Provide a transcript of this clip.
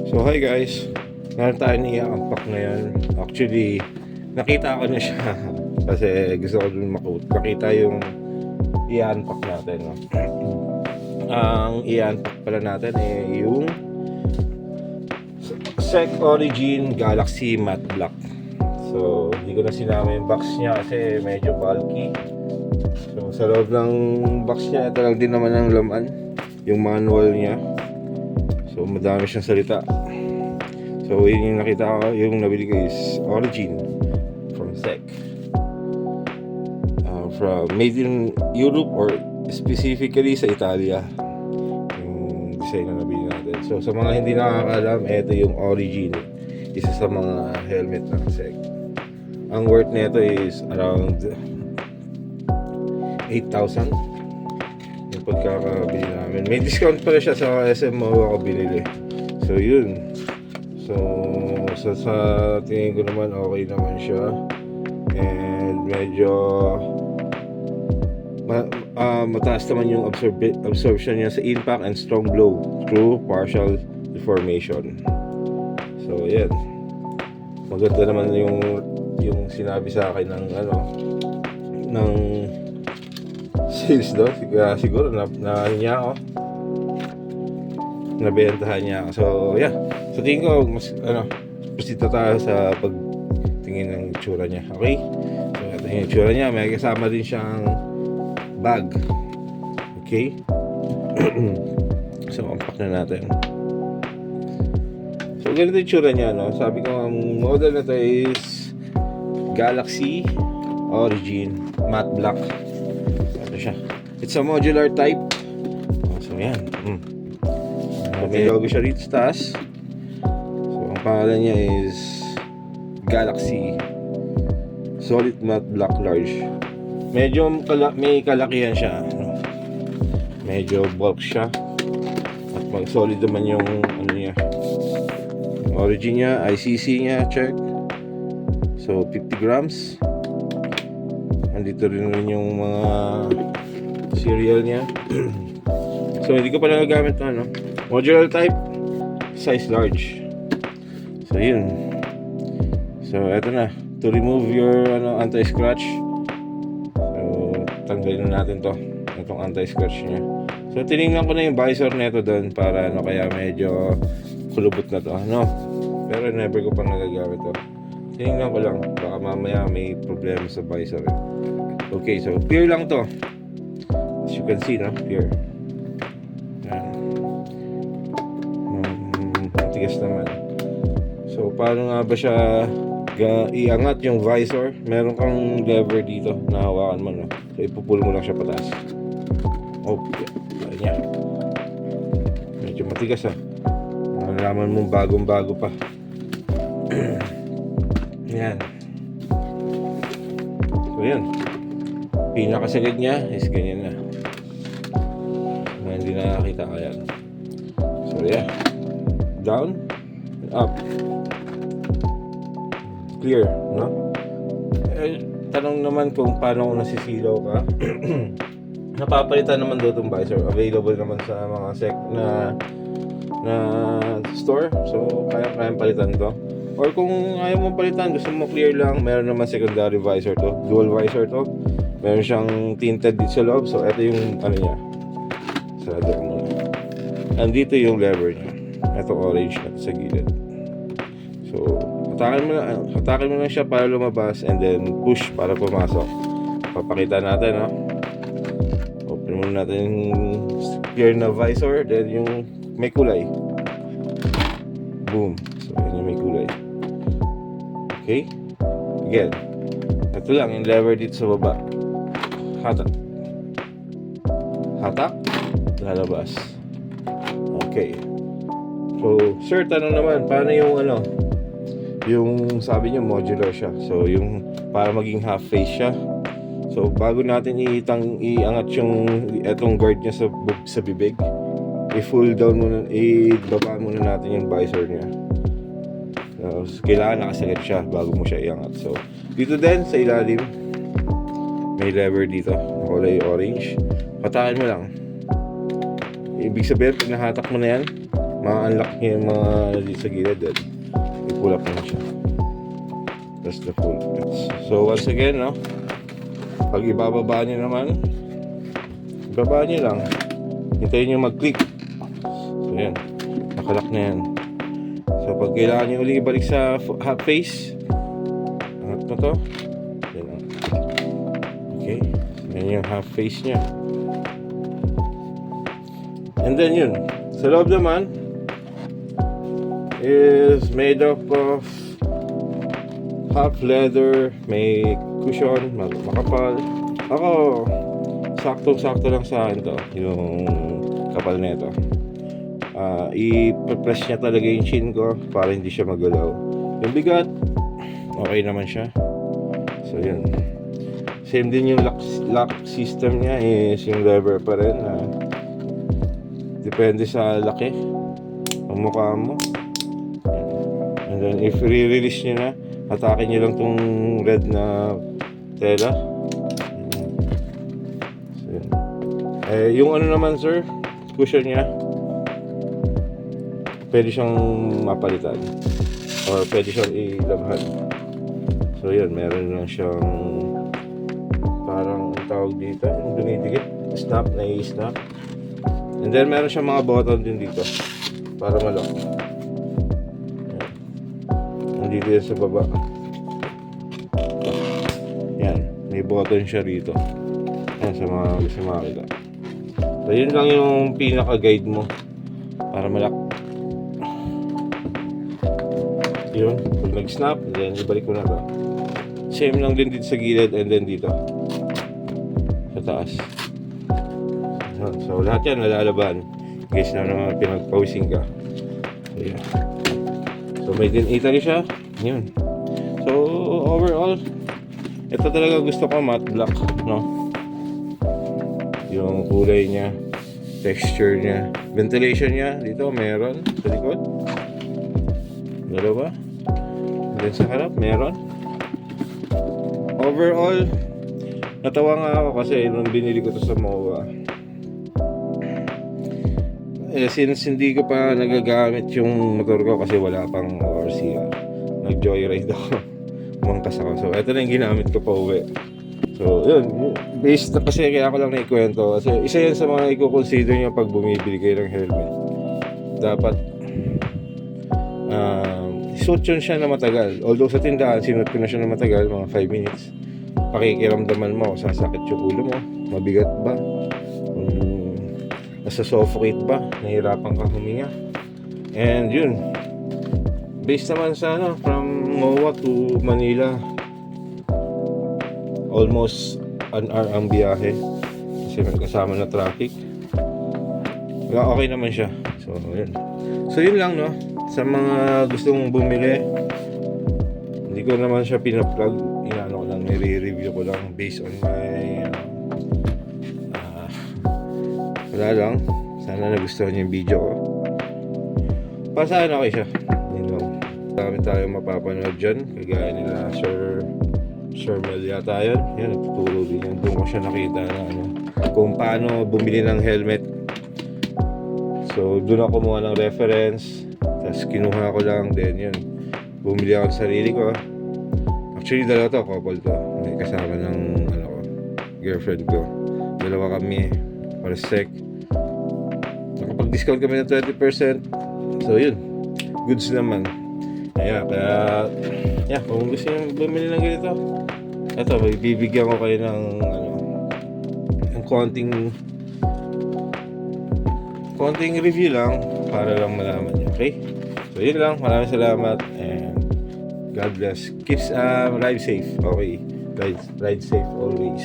So hi guys, meron tayong i-unpack ngayon. Actually, nakita ko na siya kasi gusto ko dun makita yung i-unpack natin, no? Ang i-unpack pala natin yung SEC Origin Galaxy Matte Black. So hindi ko na sinama yung box niya kasi medyo bulky. So sa loob ng box niya, ito lang din naman ang laman, yung manual niya. So madami siyang salita. So yun yung nakita ko, yung nabili ko is Origin from SEC, from made in Europe or specifically sa Italia yung design na nabili natin. So sa mga hindi nakakaalam, ito yung Origin, isa sa mga helmet ng SEC. Ang worth nito is around 8,000 yung pagkakabili namin. May discount pala siya sa SMO ako binili. So yun. So sa tingin ko naman okay naman siya. And medyo mataas naman yung absorption niya sa impact and strong blow through partial deformation. So yan. Maganda naman yung sinabi sa akin ng sales do. Siguro na niya ako. Nabentahan niya ako. So yeah. So tingin ko mas proceed na tayo sa pagtingin ng itsura niya. Okay? So ito yung itsura niya. May kasama din siyang bag. Okay? So unpack na natin. So ganito yung itsura niya, no? Sabi ko ang model na to is Galaxy Origin Matte Black. Ito siya. It's a modular type. So yan. May logo siya rito sa taas. So ang pangalan niya is Galaxy Solid Matte Black Large. Medyo may kalakihan siya, no? Medyo bulk siya. At solid naman yung niya. Origin niya, ICC niya, check. So 50 grams. Andito rin yung mga serial niya. So hindi ko pa nagagamit na, modular type, size large. So yun. So eto na, to remove your anti-scratch. So tanggalin na natin itong anti-scratch niya. So tinignan ko na yung visor nito doon para kaya medyo kulubot na to, pero never ko pa nagagamit to. Tinignan ko lang, baka mamaya may problema sa visor eh. Okay, so clear lang to. As you can see, clear. Matigas naman. So paano nga ba siya iangat yung visor? Meron kang lever dito na hawakan mo, so ipupull mo lang siya pataas. Ayan niya. Medyo matigas malalaman mong bagong-bago pa. Yan. So yan. Pinakasalig niya is ganyan na. Hindi na nakakita ka yan. So yeah. Down and up. Clear, no? Tanong naman kung paano kung nasisilaw ka. Napapalitan naman doon itong visor. Available naman sa mga SEC na store. So kaya palitan to. Or kung ayaw mong palitan, gusto mo clear lang, meron naman secondary visor to. Dual visor to. Meron siyang tinted dito sa loob. So ito yung niya. Sarado ko muna. Andito yung lever niya. Ito orange na sa gilid. So hatakin mo lang siya para lumabas and then push para pumasok. Papakita natin, open muna natin yung clear na visor, then yung may kulay. Boom. So yun yung may kulay. Okay? Again, ito lang yung lever dito sa baba. Hatak, lalabas. Okay. So, sir, tanong naman, paano yung sabi niyo modular siya. So, yung para maging half face siya. So, bago natin iangat yung etong guard niya sa bibig, i-full down muna, ibaba muna natin yung visor niya. So, kailangan nakasalit siya bago mo siya iangat. So, dito din sa ilalim may lever dito na kulay orange. Patakan mo lang. Ibig sabihin, pag nahatak mo na yan, ma-unlock niya yung mga dito sa gilid. Then, i-pull up na siya. That's the full clutch. So once again, no, pag ibababa niyo naman, ibaba niyo lang. Hintayin niyo mag-click. So yan, nakalock na yan. So pag kailangan niyo ulit ibalik sa half face, angat mo to. Yan lang. Okay, yan yung half face niya. And then yun, sa loob naman is made up of half leather, may cushion, makapal. Ako, saktong-sakto lang sa akin to, yung kapal nito. I-press niya talaga yung chin ko para hindi siya magalaw. Yung bigat, okay naman siya. So yun. Same din yung lock system niya is yung lever pa rin. Depende sa laki ang mukha mo. And then if re-release nyo na, atake nyo lang tong red na tela. So, yun. Yung ano naman sir, cushion nya, pwede siyang mapalitan or pwede siyang ilabhan. So yun, meron lang siyang parang tawag dito, yung dumidikit, snap, na-i-snap. And then meron siyang mga button din dito para malak. Nandito yan sa baba. Yan, may button siya rito. Yan, sa mga gusto makita. So yun lang yung pinaka-guide mo para malak. Yun, pag nag-snap, then ibalik ko na to. Same lang din dito sa gilid and then dito sa taas. So lahat yan nalalaban guys na naman pinag-pausing ka. So yeah. So made in Italy siya. Yun. So overall, ito talaga gusto ko, matte black, no? Yung kulay niya, texture niya, ventilation niya dito meron sa likod. Dalawa. And then sa harap meron. Overall, natawa nga ako kasi nung binili ko to sa MOA. Since hindi ko pa nagagamit yung motor ko kasi wala pang ORCR, nag-joyride ako, umangkas ako. So ito na yung ginamit ko pa uwi. So yun, based na kasi kaya ako lang naikwento kasi isa yan sa mga i-consider nyo pag bumibili kayo ng helmet. Dapat suot yun siya na matagal. Although sa tindahan, sinuot ko na siya na matagal, mga 5 minutes. Pakikiramdaman mo, sasakit yung ulo mo, mabigat ba? Nasa-suffocate ba? Nahirapan ka huminga? And yun, based naman sa from MOA to Manila, almost an hour ang biyahe kasi may kasama na traffic. Okay naman siya. So yun lang, no? Sa mga gustong bumili, hindi ko naman siya pinaplug, inaano ko lang, nire-review ko lang based on my wala lang. Sana nagustuhan niyo yung video ko. Para sa akin okay siya. Yun lang. Dami tayong mapapanood dyan. Kagaya nila Sir Mel yata yun. Yan, nagtuturo din yan. Doon ko siya nakita na kung paano bumili ng helmet. So doon ako kumuha ng reference. Tapos kinuha ko lang. Then yun, bumili ako sa sarili ko. Actually dalawa to, couple to. May kasama ng girlfriend ko. Dalawa kami. Para sec. Nakapag-discount kami ng 20%. So yun, goods naman. Kaya kung gusto nyo bumili ng ganito, eto, bibigyan ko kayo ng ng konting review lang para lang malaman nyo. Okay? So yun lang, maraming salamat and God bless. Keep ride safe. Okay, ride safe always.